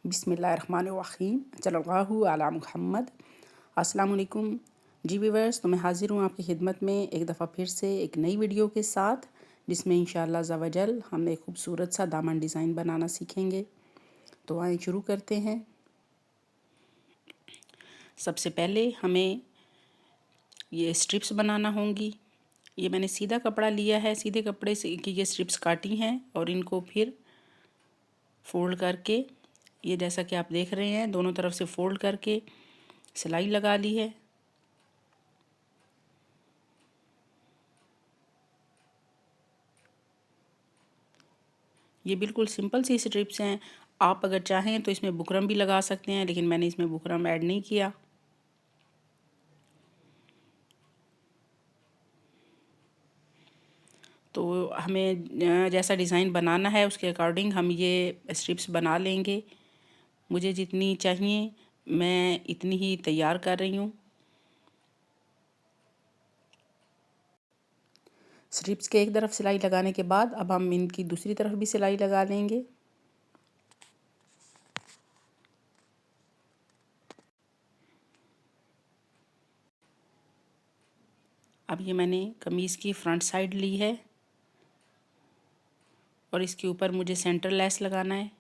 बिस्मिल्लाहिर्रहमानिर्रहीम सल्लल्लाहु अला मुहम्मद। अस्सलाम वालेकुम जी व्यूअर्स, तो मैं हाज़िर हूँ आपकी खिदमत में एक दफ़ा फिर से एक नई वीडियो के साथ, जिसमें इंशाअल्लाह अज़्ज़ा वजल हम एक खूबसूरत सा दामन डिज़ाइन बनाना सीखेंगे। तो आइए शुरू करते हैं। सबसे पहले हमें ये स्ट्रिप्स बनाना होंगी। ये मैंने सीधा कपड़ा लिया है, सीधे कपड़े से की ये स्ट्रिप्स काटी हैं और इनको फिर फोल्ड करके, ये जैसा कि आप देख रहे हैं, दोनों तरफ से फोल्ड करके सिलाई लगा ली है। ये बिल्कुल सिंपल सी स्ट्रिप्स हैं। आप अगर चाहें तो इसमें बुकरम भी लगा सकते हैं, लेकिन मैंने इसमें बुकरम ऐड नहीं किया। तो हमें जैसा डिज़ाइन बनाना है उसके अकॉर्डिंग हम ये स्ट्रिप्स बना लेंगे। मुझे जितनी चाहिए मैं इतनी ही तैयार कर रही हूँ। स्ट्रिप्स के एक तरफ सिलाई लगाने के बाद अब हम इनकी दूसरी तरफ भी सिलाई लगा लेंगे। अब ये मैंने कमीज़ की फ्रंट साइड ली है और इसके ऊपर मुझे सेंटर लेस लगाना है।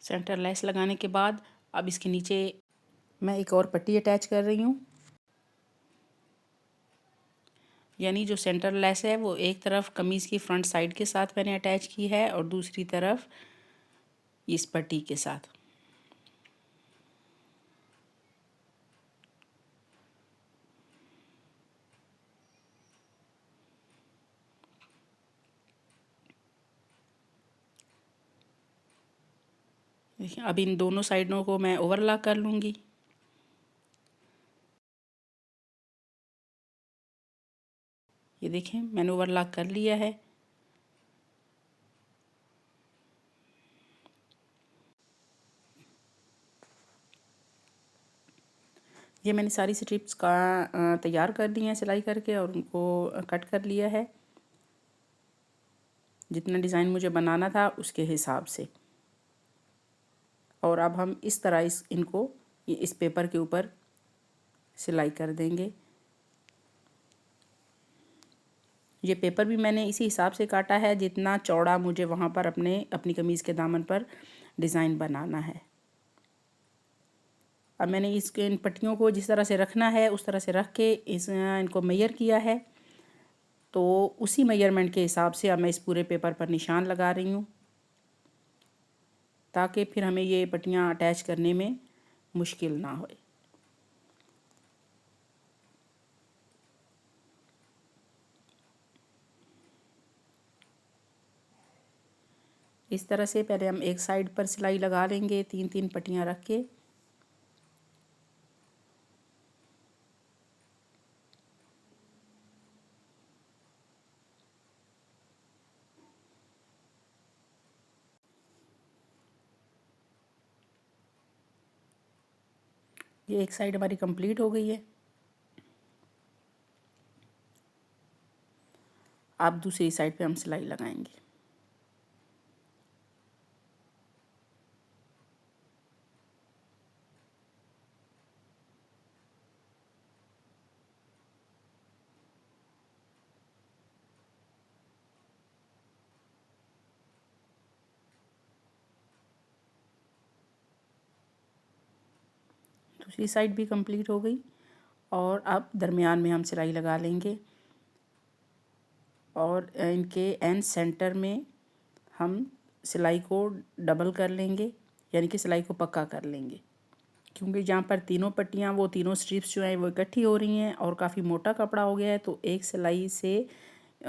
सेंटर लेस लगाने के बाद अब इसके नीचे मैं एक और पट्टी अटैच कर रही हूँ। यानी जो सेंटर लेस है वो एक तरफ कमीज़ की फ्रंट साइड के साथ मैंने अटैच की है और दूसरी तरफ इस पट्टी के साथ। देखिए, अब इन दोनों साइडों को मैं ओवरलॉक कर लूँगी। ये देखें, मैंने ओवरलॉक कर लिया है। ये मैंने सारी स्ट्रिप्स का तैयार कर ली हैं सिलाई करके और उनको कट कर लिया है जितना डिज़ाइन मुझे बनाना था उसके हिसाब से। और अब हम इस तरह इनको इस पेपर के ऊपर सिलाई कर देंगे। ये पेपर भी मैंने इसी हिसाब से काटा है जितना चौड़ा मुझे वहाँ पर अपनी कमीज़ के दामन पर डिज़ाइन बनाना है। अब मैंने इन पट्टियों को जिस तरह से रखना है उस तरह से रख के इनको मेजर किया है। तो उसी मेजरमेंट के हिसाब से अब मैं इस पूरे पेपर पर निशान लगा रही हूँ, ताकि फिर हमें ये पट्टियाँ अटैच करने में मुश्किल ना होए। इस तरह से पहले हम एक साइड पर सिलाई लगा लेंगे, 3-3 पट्टियाँ रख के। ये एक साइड हमारी कंप्लीट हो गई है। अब दूसरी साइड पे हम सिलाई लगाएंगे। दूसरी साइड भी कंप्लीट हो गई और अब दरमियान में हम सिलाई लगा लेंगे और इनके एंड सेंटर में हम सिलाई को डबल कर लेंगे, यानी कि सिलाई को पक्का कर लेंगे। क्योंकि जहाँ पर तीनों पट्टियाँ वो तीनों स्ट्रिप्स जो हैं वो इकट्ठी हो रही हैं और काफ़ी मोटा कपड़ा हो गया है, तो एक सिलाई से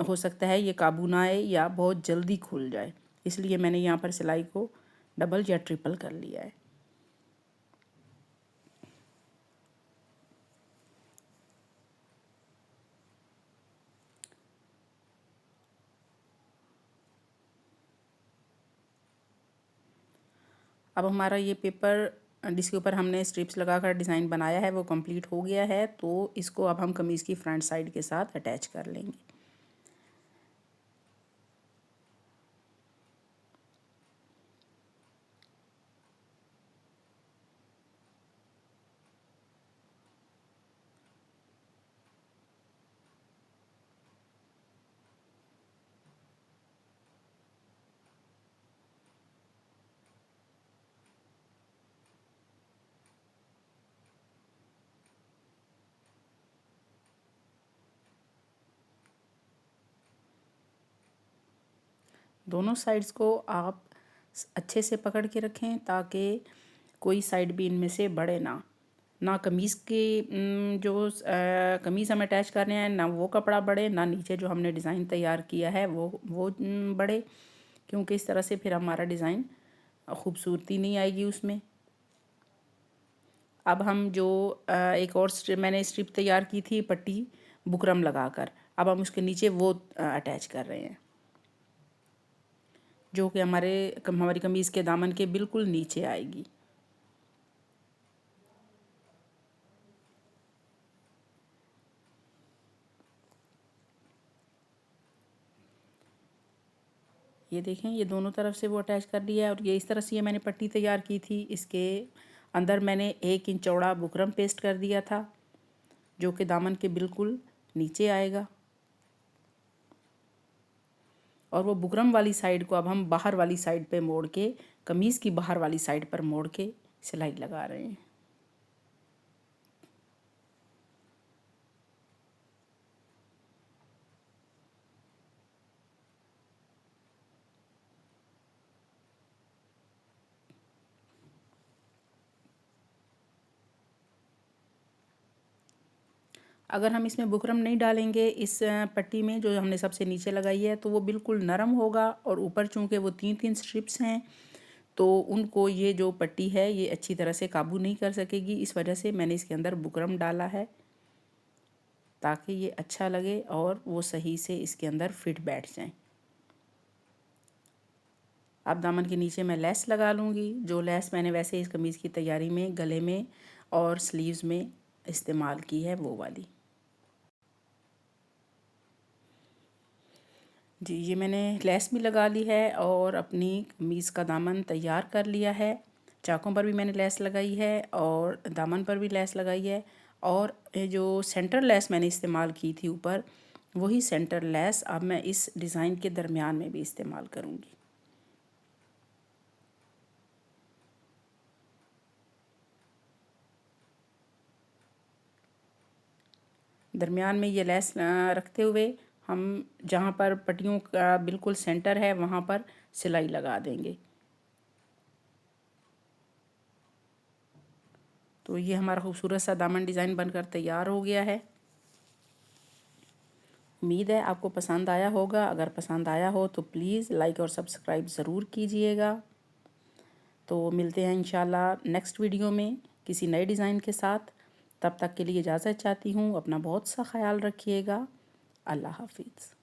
हो सकता है ये काबू ना आए या बहुत जल्दी खुल जाए। इसलिए मैंने यहाँ पर सिलाई को डबल या ट्रिपल कर लिया है। अब हमारा ये पेपर जिसके ऊपर हमने स्ट्रिप्स लगाकर डिज़ाइन बनाया है वो कंप्लीट हो गया है। तो इसको अब हम कमीज़ की फ्रंट साइड के साथ अटैच कर लेंगे। दोनों साइड्स को आप अच्छे से पकड़ के रखें ताकि कोई साइड भी इनमें से बढ़े ना कमीज़ की जो कमीज़ हम अटैच कर रहे हैं ना वो कपड़ा बढ़े, ना नीचे जो हमने डिज़ाइन तैयार किया है वो बढ़े, क्योंकि इस तरह से फिर हमारा डिज़ाइन खूबसूरती नहीं आएगी उसमें। अब हम जो एक और मैंने स्ट्रिप तैयार की थी पट्टी बुकरम लगाकर, अब हम उसके नीचे वो अटैच कर रहे हैं, जो कि हमारी कमीज़ के दामन के बिल्कुल नीचे आएगी। ये देखें, ये दोनों तरफ से वो अटैच कर लिया है। और ये इस तरह से ये मैंने पट्टी तैयार की थी। इसके अंदर मैंने 1 इंच चौड़ा बुकरम पेस्ट कर दिया था, जो कि दामन के बिल्कुल नीचे आएगा। और वो बुकरम वाली साइड को अब हम बाहर वाली साइड पे मोड़ के, कमीज़ की बाहर वाली साइड पर मोड़ के सिलाई लगा रहे हैं। अगर हम इसमें बुकरम नहीं डालेंगे इस पट्टी में जो हमने सबसे नीचे लगाई है, तो वो बिल्कुल नरम होगा। और ऊपर चूँकि वो 3-3 स्ट्रिप्स हैं, तो उनको ये जो पट्टी है ये अच्छी तरह से काबू नहीं कर सकेगी। इस वजह से मैंने इसके अंदर बुकरम डाला है, ताकि ये अच्छा लगे और वो सही से इसके अंदर फिट बैठ जाए। अब दामन के नीचे मैं लेस लगा लूँगी। जो लेस मैंने वैसे इस कमीज़ की तैयारी में गले में और स्लीव्स में इस्तेमाल की है, वो वाली। जी, ये मैंने लेस भी लगा ली है और अपनी कमीज़ का दामन तैयार कर लिया है। चाकों पर भी मैंने लेस लगाई है और दामन पर भी लेस लगाई है। और ये जो सेंटर लेस मैंने इस्तेमाल की थी ऊपर, वही सेंटर लेस अब मैं इस डिज़ाइन के दरमियान में भी इस्तेमाल करूँगी। दरमियान में ये लेस रखते हुए हम जहाँ पर पट्टियों का बिल्कुल सेंटर है वहाँ पर सिलाई लगा देंगे। तो ये हमारा खूबसूरत सा दामन डिज़ाइन बनकर तैयार हो गया है। उम्मीद है आपको पसंद आया होगा। अगर पसंद आया हो तो प्लीज़ लाइक और सब्सक्राइब ज़रूर कीजिएगा। तो मिलते हैं इंशाल्लाह नेक्स्ट वीडियो में किसी नए डिज़ाइन के साथ। तब तक के लिए इजाज़त चाहती हूँ। अपना बहुत सा ख्याल रखिएगा। अल्लाह हाफिज़।